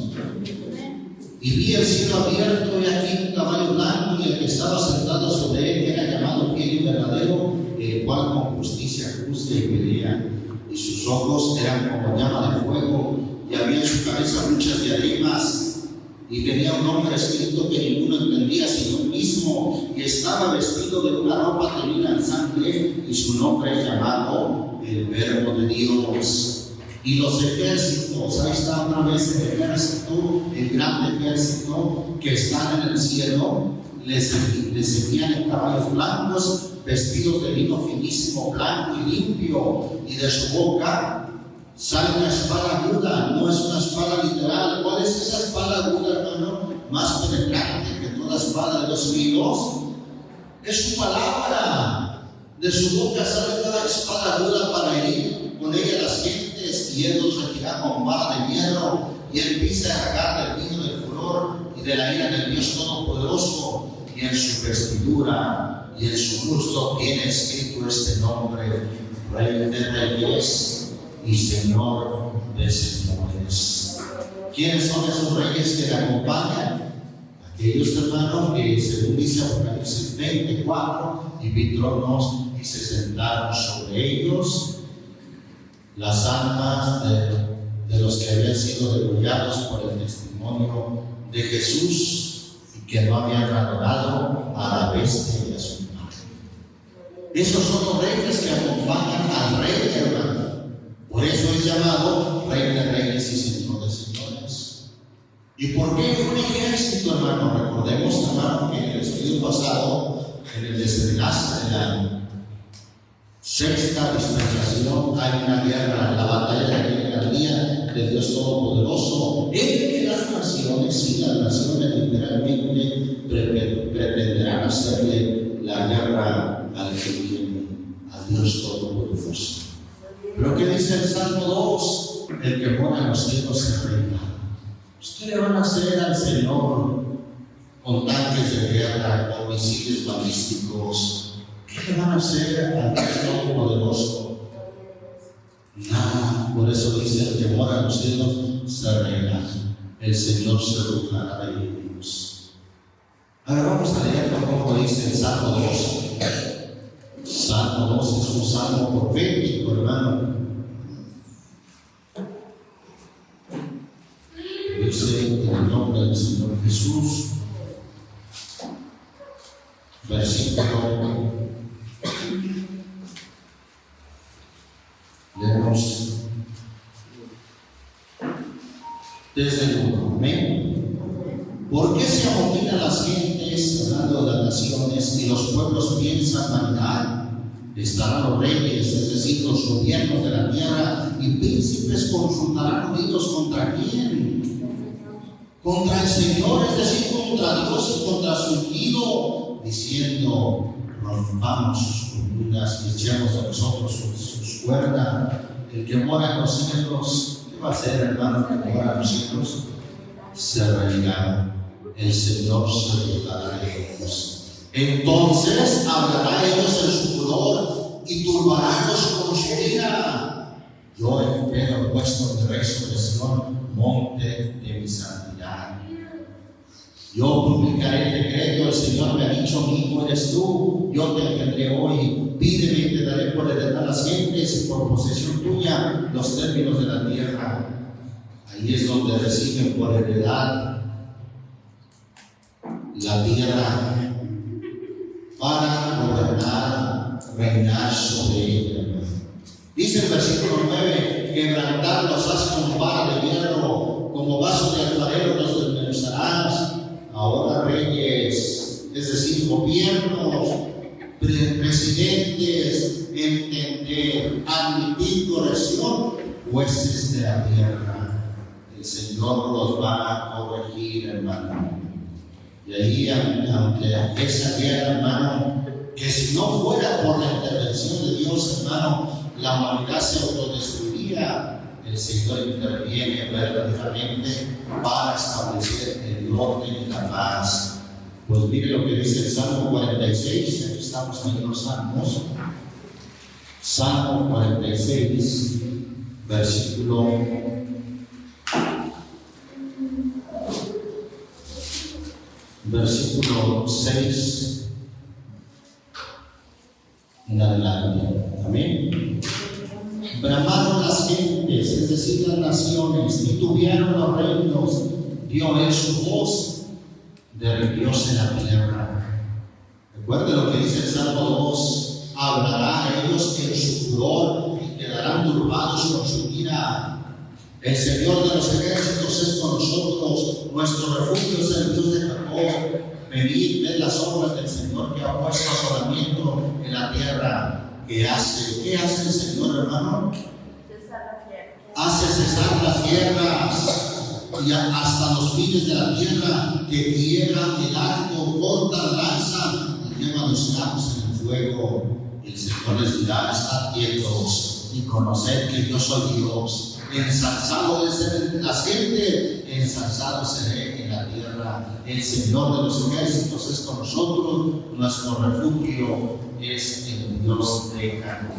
Y vi el cielo abierto, y aquí un caballo blanco, y el que estaba sentado sobre él era llamado Fiel y Verdadero, el cual con justicia juzga y pelea. Y sus ojos eran como llama de fuego, y había en su cabeza muchas diademas. Y tenía un nombre escrito que ninguno entendía sino él mismo, y estaba vestido de una ropa teñida en sangre, y su nombre es llamado el Verbo de Dios. Y los ejércitos, ahí está otra vez el ejército, el gran ejército que están en el cielo, les envían en caballos blancos, vestidos de lino finísimo, blanco y limpio, y de su boca sale una espada aguda. No es una espada literal. ¿Cuál es esa espada aguda, hermano? Más penetrante que toda espada de dos filos. Es su palabra. De su boca sale toda espada aguda para herir con ella a las gentes, y él los retirará con vara de hierro, y él pisa a arrancar del vino del furor y de la ira del Dios Todopoderoso, y en su vestidura y en su busto tiene escrito este nombre: Rey de Reyes y Señor de Señores. ¿Quiénes son esos reyes que le acompañan? Aquellos hermanos que, según dice Apocalipsis 24, y vi tronos y se sentaron sobre ellos. Las almas de los que habían sido degollados por el testimonio de Jesús y que no habían adorado a la bestia y a su imagen. Esos son los reyes que acompañan al rey, hermano. Por eso es llamado Rey de Reyes y Señor de Señores. ¿Y por qué un ejército, hermano? Recordemos, hermano, que en el estudio pasado, en el desenlace de la sexta dispensación, hay una guerra, la batalla de la día del Dios Todopoderoso, en que las naciones, y las naciones literalmente pretenderán hacerle la guerra al que viene, al Dios Todopoderoso. Pero ¿qué dice el Salmo 2? El que mora en los cielos se reina. ¿Qué le van a hacer al Señor con tanques de guerra, con misiles balísticos? ¿Qué le van a hacer al Dios Todopoderoso? Nada. Por eso dice: el que mora en los cielos se reirá. El Señor se burlará de ellos. Ahora vamos a leer cómo dice el Salmo 2. Salmo 2 es un salmo profético, hermano. Dice en el nombre del Señor Jesús, versículo. Leemos desde el 1. Amén. ¿Por qué se amotinan las gentes, hablando de las naciones, y los pueblos piensan vanidad? Estarán los reyes, es decir, los gobiernos de la tierra, y príncipes consultarán unidos ¿contra quién? Contra el Señor, es decir, contra Dios y contra su ungido, diciendo: rompamos sus columnas y echemos a nosotros sus cuerdas. El que mora en los cielos, ¿qué va a hacer, hermano, que mora en los cielos? Se reirá. El Señor se burlará de ellos. Entonces hablará ellos en su furor y turbaránlos con su ira. Yo he puesto mi rey sobre Sion, monte de mi santidad. Yo publicaré el decreto, el Señor me ha dicho, mi hijo eres tú, yo te engendré hoy, pídeme y te daré por heredad a las gentes y por posesión tuya los términos de la tierra. Ahí es donde reciben por heredad la tierra para gobernar, reinar sobre ella. Dice el versículo 9, quebrantarlos haz con vara de hierro, como vaso de alfarero los desmenuzarás. Ahora reyes, es decir, gobiernos, presidentes, entender, admitir corrección, jueces de la tierra. El Señor los va a corregir, hermano. Y ahí, ante esa guerra, hermano, que si no fuera por la intervención de Dios, hermano, la humanidad se autodestruiría. El Señor interviene verdaderamente para establecer el orden y la paz. Pues mire lo que dice el Salmo 46, aquí estamos en los Salmos. Salmo 46, versículo 6 en adelante. Amén. Bramaron las gentes, es decir, las naciones, titubearon los reinos, dio él su voz, derritióse la tierra. Recuerde lo que dice el Salmo 2, hablará a ellos en su furor y quedarán turbados con su ira. El Señor de los ejércitos es con nosotros, nuestro refugio es el Dios de Jacob. Venid, ved las obras del Señor que ha puesto asolamiento en la tierra. ¿Qué hace? ¿Qué hace el Señor, hermano? Hace cesar las guerras y hasta los fines de la tierra, que quiera el arco, corta la lanza y lleva los cabos en el fuego. El Señor les dirá: estad quietos y conoced que yo soy Dios. Ensalzado es entre las gentes, ensalzado seré en la tierra. El Señor de los ejércitos es con nosotros, nuestro refugio es el Dios de Jacob.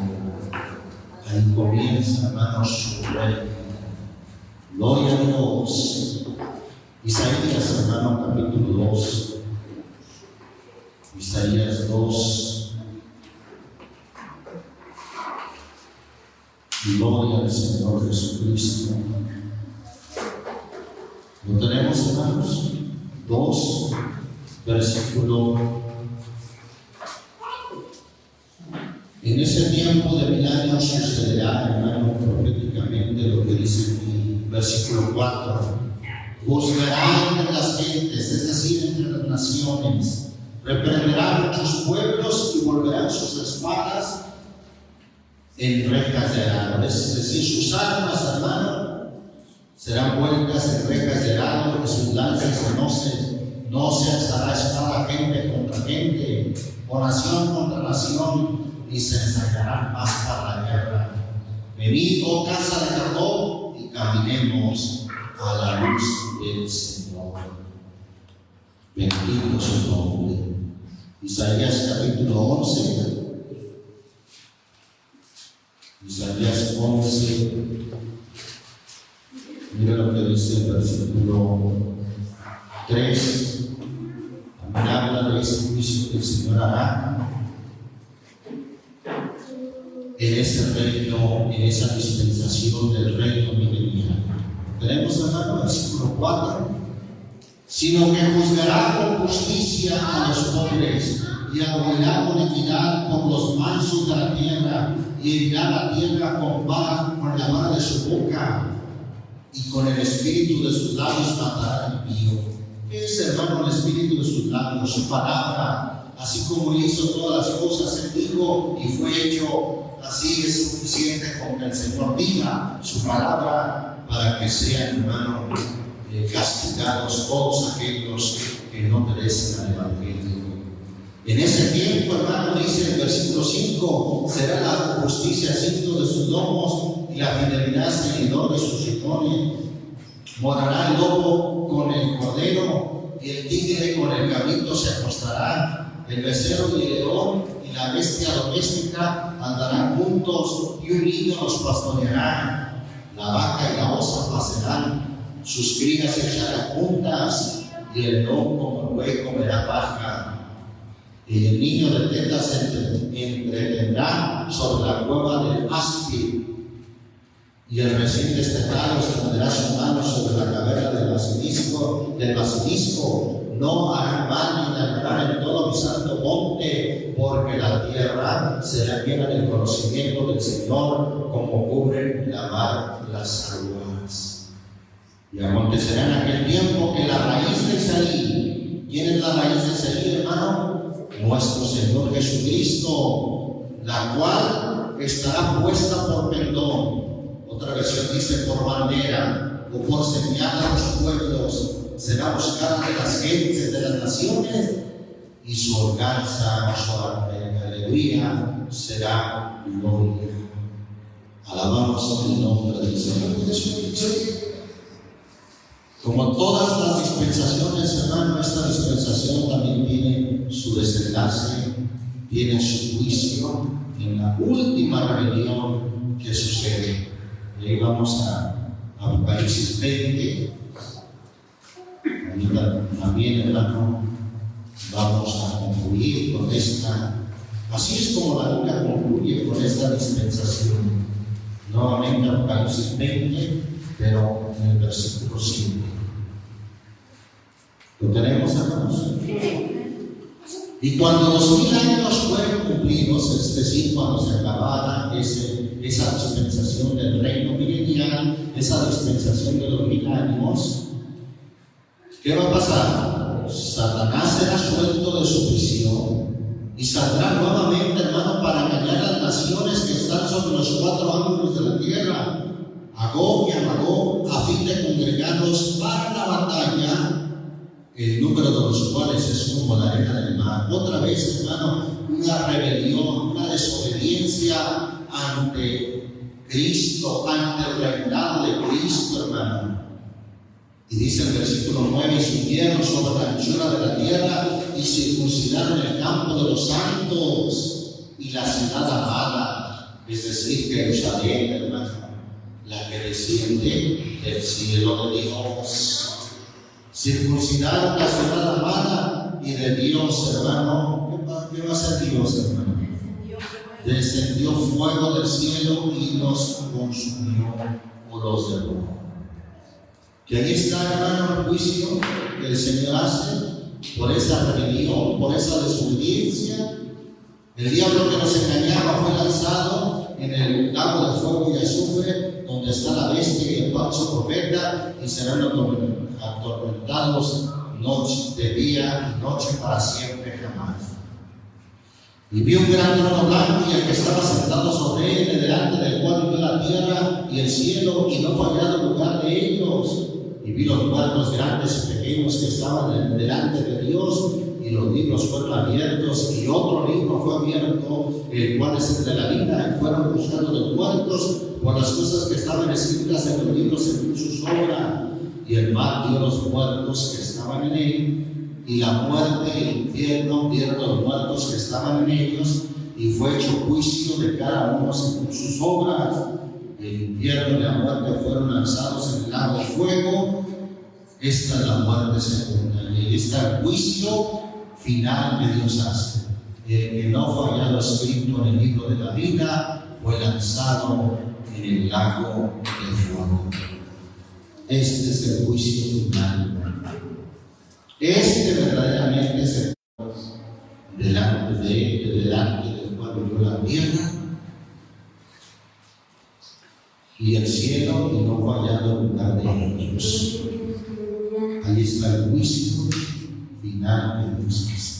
Ahí comienza, hermanos, su reino. Gloria a Dios. Isaías, hermano, capítulo 2. Isaías 2. Gloria al Señor Jesucristo. ¿Lo tenemos, hermanos? 2, versículo. En ese tiempo de 1000 años sucederá, hermano, proféticamente lo que dice aquí, versículo 4. Juzgará entre las gentes, es decir, entre las naciones. Reprenderá muchos pueblos y volverán sus espadas en rejas de arado. Es decir, sus armas, hermano, serán vueltas en rejas de arado, que sus lanzas no se alzará espada gente contra gente, o nación contra nación, y se ensayarán más para la guerra. Venid, oh casa de Jacob, y caminemos a la luz del Señor. Bendito su nombre. Isaías capítulo 11. Isaías 11, mira lo que dice el versículo 3. También habla de ese juicio que el Señor hará en ese reino, en esa dispensación del reino milenial. Tenemos, hermano, versículo 4. Sino que juzgará con justicia a los pobres y abogará con equidad por los mansos de la tierra, y herirá la tierra con la vara de su boca, y con el espíritu de sus labios matará al impío. ¿Qué es, hermano, el espíritu de sus labios? Su palabra. Así como hizo todas las cosas, él dijo y fue hecho. Así es suficiente con que el Señor diga su palabra para que sean, hermano, castigados todos aquellos que no obedecen al Evangelio. En ese tiempo, hermano, dice el versículo 5, será la justicia cinto de sus lomos y la fidelidad seguidor de sus sitones. Morará el lobo con el cordero y el tigre con el cabrito se acostará. El becerro y el león y la bestia doméstica andarán juntos y un niño los pastoreará. La vaca y la osa pasarán, sus crías se echarán juntas y el león como el buey comerá paja. Y el niño de teta se entretendrá sobre la cueva del áspid, y el recién destetado extenderá su mano sobre la cabeza del basilisco. No harán mal ni dañarán en todo mi santo monte, porque la tierra será llena del conocimiento del Señor, como cubre la mar las aguas. Y acontecerá en aquel tiempo que la raíz de Isaí, ¿quién es la raíz de Isaí, hermano? Nuestro Señor Jesucristo, la cual estará puesta por pendón. Otra versión dice por bandera o por señal a los pueblos. Será buscada de las gentes de las naciones y su holganza, su aleluya, será gloria. Alabamos el nombre del Señor Jesucristo. Como todas las dispensaciones, hermano, esta dispensación también tiene su desenlace, tiene su juicio en la última rebelión que sucede. Y ahí vamos a Apocalipsis 20. También, hermano, vamos a concluir con esta. Así es como la Biblia concluye con esta dispensación. Nuevamente Apocalipsis 20, pero en el versículo 5. ¿Lo tenemos, hermanos? Y cuando 2000 años fueron cumplidos, es decir, cuando se acabara esa dispensación del reino milenial, esa dispensación de los 1000 años, ¿qué va a pasar? Satanás será suelto de su prisión y saldrá nuevamente, hermano, para engañar a las naciones que están sobre los 4 ángulos de la tierra, a Gog y a Magog, a fin de congregarlos para la batalla, el número de los cuales es como la arena del mar. Otra vez, hermano, una rebelión, una desobediencia ante Cristo, ante el reinado de Cristo, hermano. Y dice el versículo 9, y subieron sobre la anchura de la tierra y circuncidaron el campo de los santos y la ciudad amada, es decir, Jerusalén, hermano, la que desciende del cielo de Dios. Circuncidaron la ciudad amada y de Dios, hermano, ¿qué va a hacer Dios, hermano? Descendió fuego del cielo y los consumió o los devoró. Que ahí está, hermano, el juicio que el Señor hace por esa rebelión, por esa desobediencia. El diablo que nos engañaba fue lanzado en el lago de fuego y azufre, donde está la bestia y el falso profeta, y serán atormentados de día y noche para siempre jamás. Y vi un gran trono blanco y el que estaba sentado sobre él, delante del cual vio la tierra y el cielo, y no fue hallado lugar de ellos. Y vi los muertos grandes y pequeños que estaban delante de Dios, y los libros fueron abiertos, y otro libro fue abierto, el cual es el de la vida, y fueron juzgados los muertos por las cosas que estaban escritas en los libros según sus obras. Y el mar dio los muertos que estaban en él, y la muerte y el infierno dieron los muertos que estaban en ellos, y fue hecho juicio de cada uno según sus obras. El infierno y la muerte fueron lanzados en el lago de fuego. Esta es la muerte segunda, y ahí está el juicio final que Dios hace. El que no fue hallado escrito en el libro de la vida fue lanzado en el lago de fuego. Este es el juicio final. Este verdaderamente es el delante del cual vivió la tierra y el cielo, y no fue hallado lugar de ellos. Ahí está el juicio final de Dios.